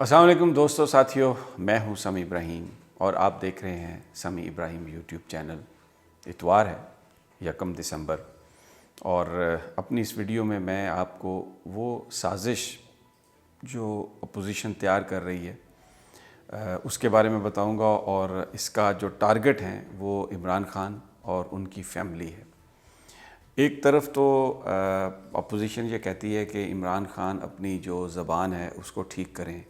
السلام علیکم دوستو ساتھیو، میں ہوں سمیع ابراہیم اور آپ دیکھ رہے ہیں سمیع ابراہیم یوٹیوب چینل۔ اتوار ہے 1 دسمبر اور اپنی اس ویڈیو میں آپ کو وہ سازش جو اپوزیشن تیار کر رہی ہے اس کے بارے میں بتاؤں گا، اور اس کا جو ٹارگٹ ہیں وہ عمران خان اور ان کی فیملی ہے۔ ایک طرف تو اپوزیشن یہ کہتی ہے کہ عمران خان اپنی جو زبان ہے اس کو ٹھیک کریں،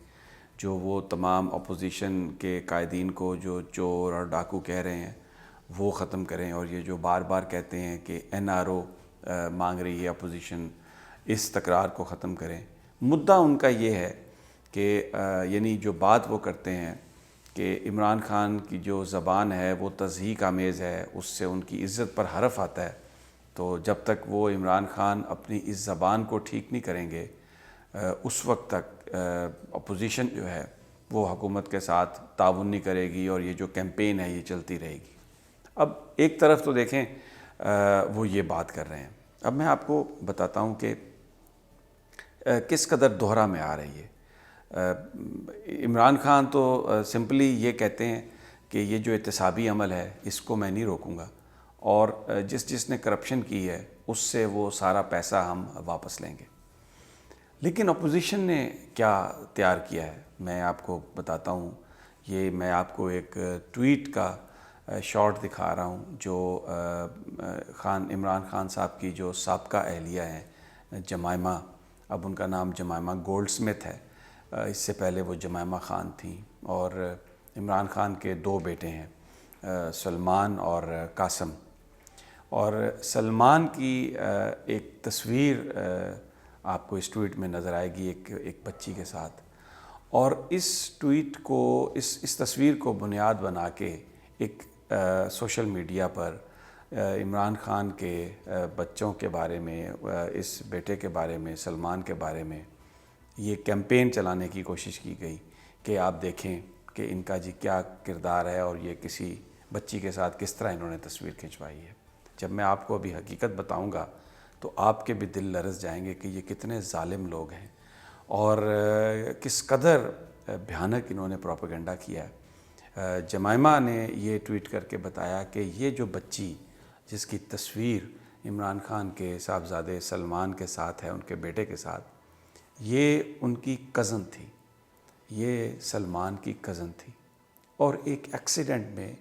جو وہ تمام اپوزیشن کے قائدین کو جو چور اور ڈاکو کہہ رہے ہیں وہ ختم کریں، اور یہ جو بار بار کہتے ہیں کہ NRO مانگ رہی ہے اپوزیشن، اس تکرار کو ختم کریں۔ مدعا ان کا یہ ہے کہ یعنی جو بات وہ کرتے ہیں کہ عمران خان کی جو زبان ہے وہ تضحیک آمیز ہے، اس سے ان کی عزت پر حرف آتا ہے، تو جب تک وہ عمران خان اپنی اس زبان کو ٹھیک نہیں کریں گے اس وقت تک اپوزیشن جو ہے وہ حکومت کے ساتھ تعاون نہیں کرے گی، اور یہ جو کیمپین ہے یہ چلتی رہے گی۔ اب ایک طرف تو دیکھیں وہ یہ بات کر رہے ہیں، اب میں آپ کو بتاتا ہوں کہ کس قدر دوہرا میں آ رہی ہے۔ عمران خان تو سمپلی یہ کہتے ہیں کہ یہ جو احتسابی عمل ہے اس کو میں نہیں روکوں گا، اور جس نے کرپشن کی ہے اس سے وہ سارا پیسہ ہم واپس لیں گے۔ لیکن اپوزیشن نے کیا تیار کیا ہے میں آپ کو بتاتا ہوں۔ یہ میں آپ کو ایک ٹویٹ کا شارٹ دکھا رہا ہوں جو عمران خان صاحب کی جو سابقہ اہلیہ ہیں جمائمہ، اب ان کا نام جمائمہ گولڈ سمتھ ہے، اس سے پہلے وہ جمائمہ خان تھیں، اور عمران خان کے 2 بیٹے ہیں، سلمان اور قاسم۔ اور سلمان کی ایک تصویر آپ کو اس ٹویٹ میں نظر آئے گی ایک بچی کے ساتھ، اور اس ٹویٹ کو اس تصویر کو بنیاد بنا کے ایک سوشل میڈیا پر عمران خان کے بچوں کے بارے میں، اس بیٹے کے بارے میں، سلمان کے بارے میں یہ کیمپین چلانے کی کوشش کی گئی کہ آپ دیکھیں کہ ان کا جی کیا کردار ہے، اور یہ کسی بچی کے ساتھ کس طرح انہوں نے تصویر کھنچوائی ہے۔ جب میں آپ کو ابھی حقیقت بتاؤں گا تو آپ کے بھی دل لرز جائیں گے کہ یہ کتنے ظالم لوگ ہیں، اور کس قدر بھیانک انہوں نے پروپیگنڈا کیا ہے۔ جمائمہ نے یہ ٹویٹ کر کے بتایا کہ یہ جو بچی جس کی تصویر عمران خان کے صاحبزادے سلمان کے ساتھ ہے، ان کے بیٹے کے ساتھ، یہ ان کی کزن تھی، یہ سلمان کی کزن تھی، اور ایک ایکسیڈنٹ میں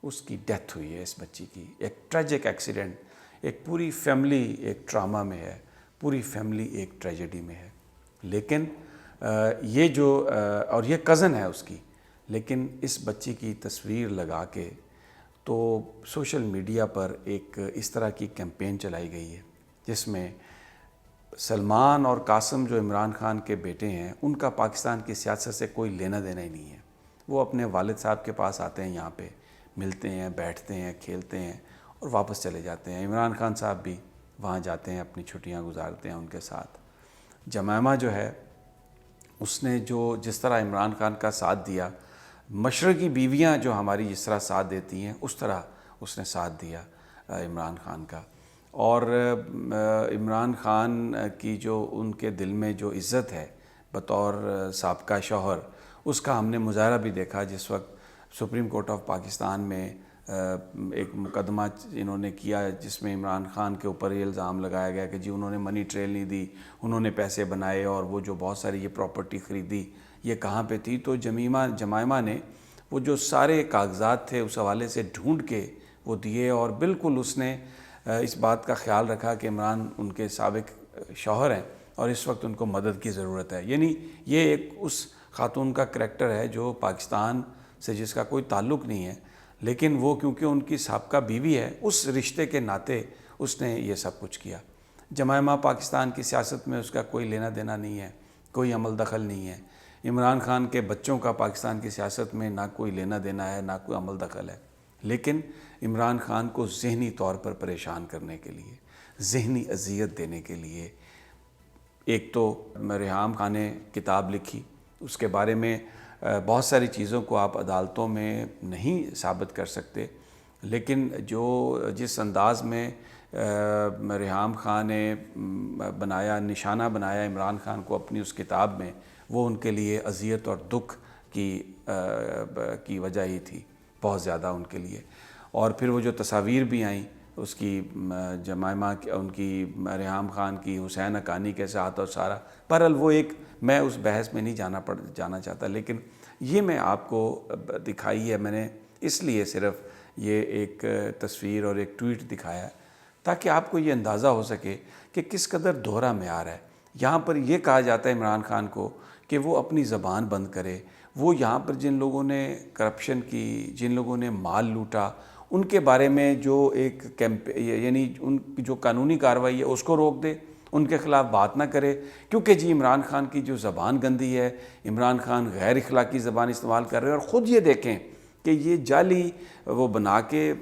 اس کی ڈیتھ ہوئی ہے، اس بچی کی ایک ٹریجک ایکسیڈنٹ، ایک پوری فیملی ایک ٹراما میں ہے، پوری فیملی ایک ٹریجڈی میں ہے۔ لیکن یہ جو اور یہ کزن ہے اس کی، لیکن اس بچی کی تصویر لگا کے تو سوشل میڈیا پر ایک اس طرح کی کیمپین چلائی گئی ہے جس میں سلمان اور قاسم جو عمران خان کے بیٹے ہیں ان کا پاکستان کی سیاست سے کوئی لینا دینا ہی نہیں ہے۔ وہ اپنے والد صاحب کے پاس آتے ہیں، یہاں پہ ملتے ہیں، بیٹھتے ہیں، کھیلتے ہیں اور واپس چلے جاتے ہیں۔ عمران خان صاحب بھی وہاں جاتے ہیں، اپنی چھٹیاں گزارتے ہیں ان کے ساتھ۔ جمائمہ جو ہے اس نے جس طرح عمران خان کا ساتھ دیا، مشرقی بیویاں جو ہماری جس طرح ساتھ دیتی ہیں اس طرح اس نے ساتھ دیا عمران خان کا، اور عمران خان کی جو ان کے دل میں جو عزت ہے بطور سابقہ شوہر، اس کا ہم نے مظاہرہ بھی دیکھا جس وقت سپریم کورٹ آف پاکستان میں ایک مقدمہ انہوں نے کیا جس میں عمران خان کے اوپر یہ الزام لگایا گیا کہ جی انہوں نے منی ٹریل نہیں دی، انہوں نے پیسے بنائے، اور وہ جو بہت ساری یہ پراپرٹی خریدی یہ کہاں پہ تھی۔ تو جمائمہ نے وہ جو سارے کاغذات تھے اس حوالے سے ڈھونڈ کے وہ دیے، اور بالکل اس نے اس بات کا خیال رکھا کہ عمران ان کے سابق شوہر ہیں اور اس وقت ان کو مدد کی ضرورت ہے۔ یعنی یہ ایک اس خاتون کا کریکٹر ہے جو پاکستان سے جس کا کوئی تعلق نہیں ہے، لیکن وہ کیونکہ ان کی سابقہ بیوی ہے اس رشتے کے ناطے اس نے یہ سب کچھ کیا۔ جمائمہ پاکستان کی سیاست میں اس کا کوئی لینا دینا نہیں ہے، کوئی عمل دخل نہیں ہے۔ عمران خان کے بچوں کا پاکستان کی سیاست میں نہ کوئی لینا دینا ہے، نہ کوئی عمل دخل ہے، لیکن عمران خان کو ذہنی طور پر پریشان کرنے کے لیے، ذہنی اذیت دینے کے لیے ایک تو ریحام خان نے کتاب لکھی، اس کے بارے میں بہت ساری چیزوں کو آپ عدالتوں میں نہیں ثابت کر سکتے، لیکن جس انداز میں ریحام خان نے نشانہ بنایا عمران خان کو اپنی اس کتاب میں، وہ ان کے لیے اذیت اور دکھ کی وجہ ہی تھی، بہت زیادہ ان کے لیے۔ اور پھر وہ جو تصاویر بھی آئیں اس کی جمائمہ ان کی ریحام خان کی حسین حقانی کے ساتھ اور سارا، بہرحال وہ ایک، میں اس بحث میں نہیں جانا چاہتا، لیکن یہ میں آپ کو دکھائی ہے میں نے اس لیے صرف یہ ایک تصویر اور ایک ٹویٹ دکھایا ہے تاکہ آپ کو یہ اندازہ ہو سکے کہ کس قدر دوہرا معیار ہے۔ یہاں پر یہ کہا جاتا ہے عمران خان کو کہ وہ اپنی زبان بند کرے، وہ یہاں پر جن لوگوں نے کرپشن کی، جن لوگوں نے مال لوٹا، ان کے بارے میں جو ایک یعنی ان کی جو قانونی کارروائی ہے اس کو روک دے، ان کے خلاف بات نہ کرے، کیونکہ جی عمران خان کی جو زبان گندی ہے، عمران خان غیر اخلاقی زبان استعمال کر رہے ہیں، اور خود یہ دیکھیں کہ یہ جعلی وہ بنا کے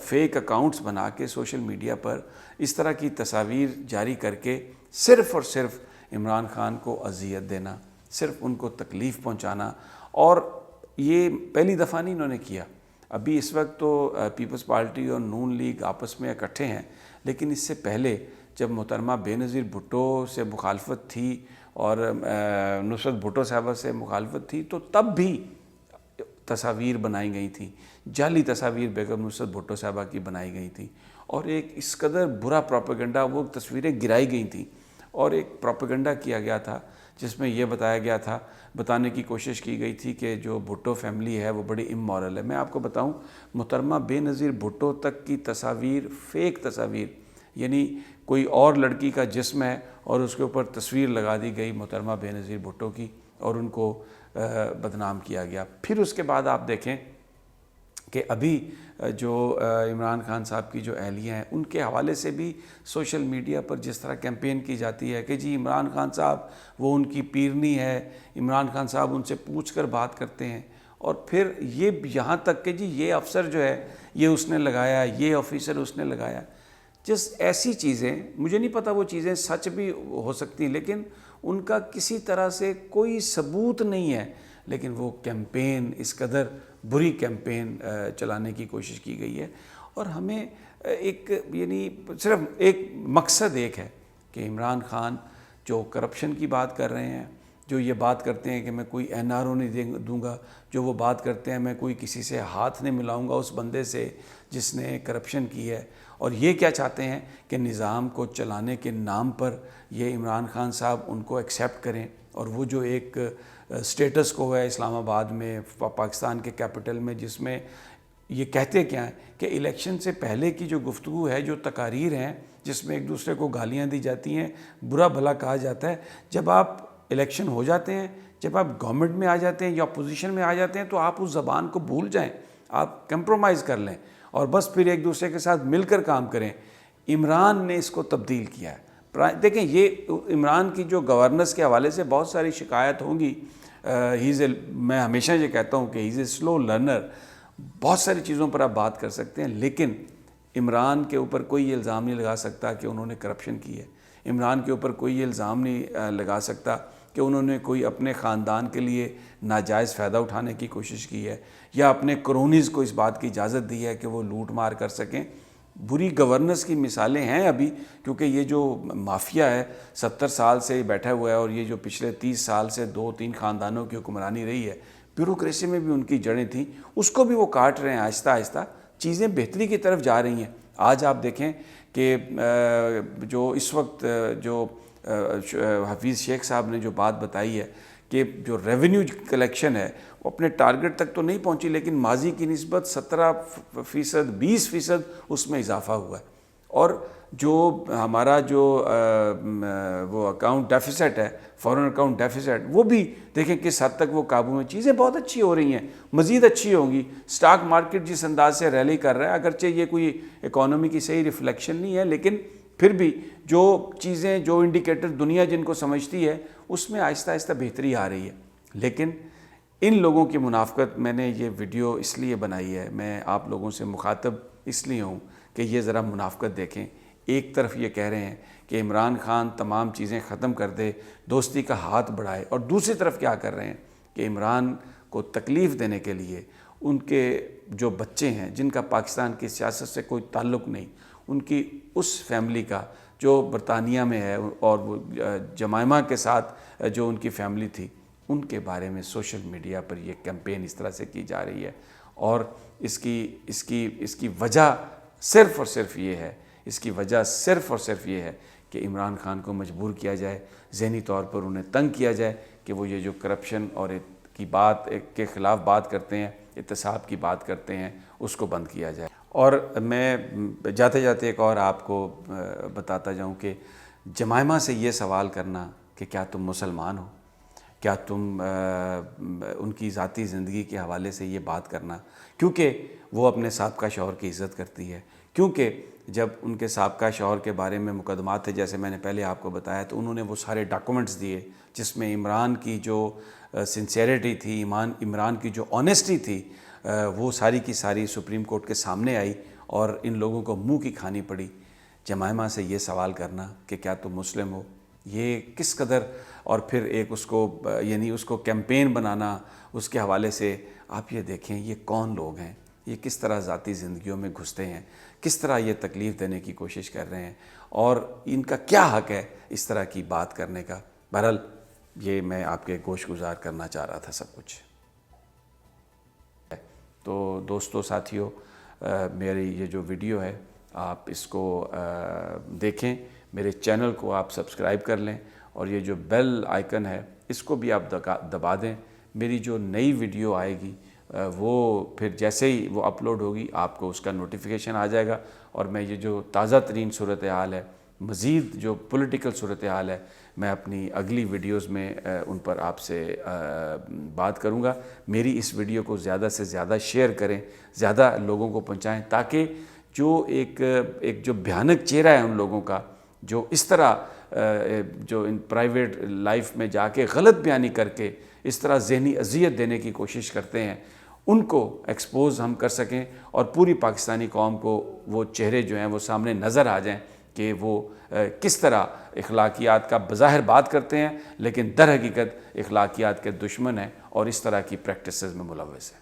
فیک اکاؤنٹس بنا کے سوشل میڈیا پر اس طرح کی تصاویر جاری کر کے صرف اور صرف عمران خان کو اذیت دینا، صرف ان کو تکلیف پہنچانا، اور یہ پہلی دفعہ نہیں انہوں نے کیا۔ ابھی اس وقت تو پیپلز پارٹی اور نون لیگ آپس میں اکٹھے ہیں، لیکن اس سے پہلے جب محترمہ بے نظیر بھٹو سے مخالفت تھی اور نصرت بھٹو صاحبہ سے مخالفت تھی تو تب بھی تصاویر بنائی گئی تھیں، جعلی تصاویر بیگم نصرت بھٹو صاحبہ کی بنائی گئی تھیں، اور ایک اس قدر برا پروپیگنڈا، وہ تصویریں گرائی گئی تھیں اور ایک پروپیگنڈا کیا گیا تھا جس میں یہ بتایا گیا تھا، بتانے کی کوشش کی گئی تھی کہ جو بھٹو فیملی ہے وہ بڑی امورل ہے۔ میں آپ کو بتاؤں، محترمہ بے نظیر بھٹو تک کی تصاویر، فیک تصاویر، یعنی کوئی اور لڑکی کا جسم ہے اور اس کے اوپر تصویر لگا دی گئی محترمہ بے نظیر بھٹو کی اور ان کو بدنام کیا گیا۔ پھر اس کے بعد آپ دیکھیں کہ ابھی جو عمران خان صاحب کی جو اہلیہ ہیں ان کے حوالے سے بھی سوشل میڈیا پر جس طرح کیمپین کی جاتی ہے کہ جی عمران خان صاحب وہ ان کی پیرنی ہے، عمران خان صاحب ان سے پوچھ کر بات کرتے ہیں، اور پھر یہ یہاں تک کہ جی یہ افسر جو ہے یہ اس نے لگایا، یہ آفیسر اس نے لگایا، جس ایسی چیزیں، مجھے نہیں پتہ وہ چیزیں سچ بھی ہو سکتی ہیں لیکن ان کا کسی طرح سے کوئی ثبوت نہیں ہے، لیکن وہ کیمپین، اس قدر بری کیمپین چلانے کی کوشش کی گئی ہے۔ اور ہمیں ایک یعنی صرف ایک مقصد ایک ہے کہ عمران خان جو کرپشن کی بات کر رہے ہیں، جو یہ بات کرتے ہیں کہ میں کوئی NRO نہیں دوں گا، جو وہ بات کرتے ہیں میں کوئی کسی سے ہاتھ نہیں ملاؤں گا اس بندے سے جس نے کرپشن کی ہے، اور یہ کیا چاہتے ہیں کہ نظام کو چلانے کے نام پر یہ عمران خان صاحب ان کو ایکسیپٹ کریں، اور وہ جو ایک سٹیٹس کو ہے اسلام آباد میں، پاکستان کے کیپٹل میں، جس میں یہ کہتے کیا ہیں کہ الیکشن سے پہلے کی جو گفتگو ہے، جو تقاریر ہیں جس میں ایک دوسرے کو گالیاں دی جاتی ہیں، برا بھلا کہا جاتا ہے، جب آپ الیکشن ہو جاتے ہیں، جب آپ گورنمنٹ میں آ جاتے ہیں یا اپوزیشن میں آ جاتے ہیں تو آپ اس زبان کو بھول جائیں، آپ کمپرومائز کر لیں اور بس پھر ایک دوسرے کے ساتھ مل کر کام کریں۔ عمران نے اس کو تبدیل کیا ہے۔ دیکھیں یہ عمران کی جو گورننس کے حوالے سے بہت ساری شکایت ہوں گی، میں ہمیشہ یہ کہتا ہوں کہ ہی از اے سلو لرنر، بہت ساری چیزوں پر آپ بات کر سکتے ہیں، لیکن عمران کے اوپر کوئی الزام نہیں لگا سکتا کہ انہوں نے کرپشن کی ہے، عمران کے اوپر کوئی الزام نہیں لگا سکتا کہ انہوں نے کوئی اپنے خاندان کے لیے ناجائز فائدہ اٹھانے کی کوشش کی ہے یا اپنے کرونیز کو اس بات کی اجازت دی ہے کہ وہ لوٹ مار کر سکیں۔ بری گورننس کی مثالیں ہیں ابھی، کیونکہ یہ جو مافیا ہے 70 سال سے بیٹھا ہوا ہے، اور یہ جو پچھلے 30 سال سے 2-3 خاندانوں کی حکمرانی رہی ہے، بیوروکریسی میں بھی ان کی جڑیں تھیں، اس کو بھی وہ کاٹ رہے ہیں، آہستہ آہستہ چیزیں بہتری کی طرف جا رہی ہیں۔ آج آپ دیکھیں کہ جو اس وقت جو حفیظ شیخ صاحب نے جو بات بتائی ہے کہ جو ریونیو کلیکشن ہے وہ اپنے ٹارگٹ تک تو نہیں پہنچی، لیکن ماضی کی نسبت 17%، 20% اس میں اضافہ ہوا ہے، اور جو ہمارا جو وہ اکاؤنٹ ڈیفیسٹ ہے، فورن اکاؤنٹ ڈیفیسٹ، وہ بھی دیکھیں کس حد تک وہ قابو میں، چیزیں بہت اچھی ہو رہی ہیں، مزید اچھی ہوں گی۔ سٹاک مارکیٹ جس انداز سے ریلی کر رہا ہے، اگرچہ یہ کوئی اکانومی کی صحیح ریفلیکشن نہیں ہے، لیکن پھر بھی جو چیزیں، جو انڈیکیٹر دنیا جن کو سمجھتی ہے، اس میں آہستہ آہستہ بہتری آ رہی ہے۔ لیکن ان لوگوں کی منافقت، میں نے یہ ویڈیو اس لیے بنائی ہے، میں آپ لوگوں سے مخاطب اس لیے ہوں کہ یہ ذرا منافقت دیکھیں۔ ایک طرف یہ کہہ رہے ہیں کہ عمران خان تمام چیزیں ختم کر دے، دوستی کا ہاتھ بڑھائے، اور دوسری طرف کیا کر رہے ہیں کہ عمران کو تکلیف دینے کے لیے ان کے جو بچے ہیں جن کا پاکستان کی سیاست سے کوئی تعلق نہیں، ان کی اس فیملی کا جو برطانیہ میں ہے، اور وہ جمائمہ کے ساتھ جو ان کی فیملی تھی، ان کے بارے میں سوشل میڈیا پر یہ کیمپین اس طرح سے کی جا رہی ہے، اور اس کی وجہ صرف اور صرف یہ ہے، اس کی وجہ صرف اور صرف یہ ہے کہ عمران خان کو مجبور کیا جائے، ذہنی طور پر انہیں تنگ کیا جائے کہ وہ یہ جو کرپشن اور کی بات کے خلاف بات کرتے ہیں، احتساب کی بات کرتے ہیں، اس کو بند کیا جائے۔ اور میں جاتے جاتے ایک اور آپ کو بتاتا جاؤں کہ جمائمہ سے یہ سوال کرنا کہ کیا تم مسلمان ہو، کیا تم ان کی ذاتی زندگی کے حوالے سے یہ بات کرنا، کیونکہ وہ اپنے سابقہ شوہر کی عزت کرتی ہے، کیونکہ جب ان کے سابقہ شوہر کے بارے میں مقدمات تھے، جیسے میں نے پہلے آپ کو بتایا، تو انہوں نے وہ سارے ڈاکومنٹس دیے جس میں عمران کی جو سنسیئرٹی تھی، عمران کی جو آنیسٹی تھی، وہ ساری کی ساری سپریم کورٹ کے سامنے آئی، اور ان لوگوں کو منہ کی کھانی پڑی۔ جمائمہ سے یہ سوال کرنا کہ کیا تم مسلم ہو، یہ کس قدر، اور پھر ایک اس کو کیمپین بنانا اس کے حوالے سے، آپ یہ دیکھیں یہ کون لوگ ہیں، یہ کس طرح ذاتی زندگیوں میں گھستے ہیں، کس طرح یہ تکلیف دینے کی کوشش کر رہے ہیں، اور ان کا کیا حق ہے اس طرح کی بات کرنے کا۔ بہرحال یہ میں آپ کے گوش گزار کرنا چاہ رہا تھا سب کچھ۔ تو دوستو، ساتھیو، میری یہ جو ویڈیو ہے آپ اس کو دیکھیں، میرے چینل کو آپ سبسکرائب کر لیں، اور یہ جو بیل آئیکن ہے اس کو بھی آپ دبا دیں۔ میری جو نئی ویڈیو آئے گی وہ پھر جیسے ہی وہ اپلوڈ ہوگی آپ کو اس کا نوٹیفیکیشن آ جائے گا، اور میں یہ جو تازہ ترین صورتحال ہے، مزید جو پولیٹیکل صورتحال ہے، میں اپنی اگلی ویڈیوز میں ان پر آپ سے بات کروں گا۔ میری اس ویڈیو کو زیادہ سے زیادہ شیئر کریں، زیادہ لوگوں کو پہنچائیں، تاکہ جو ایک جو بھیانک چہرہ ہے ان لوگوں کا، جو اس طرح جو ان پرائیویٹ لائف میں جا کے غلط بیانی کر کے اس طرح ذہنی اذیت دینے کی کوشش کرتے ہیں، ان کو ایکسپوز ہم کر سکیں، اور پوری پاکستانی قوم کو وہ چہرے جو ہیں وہ سامنے نظر آ جائیں کہ وہ کس طرح اخلاقیات کا بظاہر بات کرتے ہیں، لیکن در حقیقت اخلاقیات کے دشمن ہیں اور اس طرح کی پریکٹسز میں ملوث ہیں۔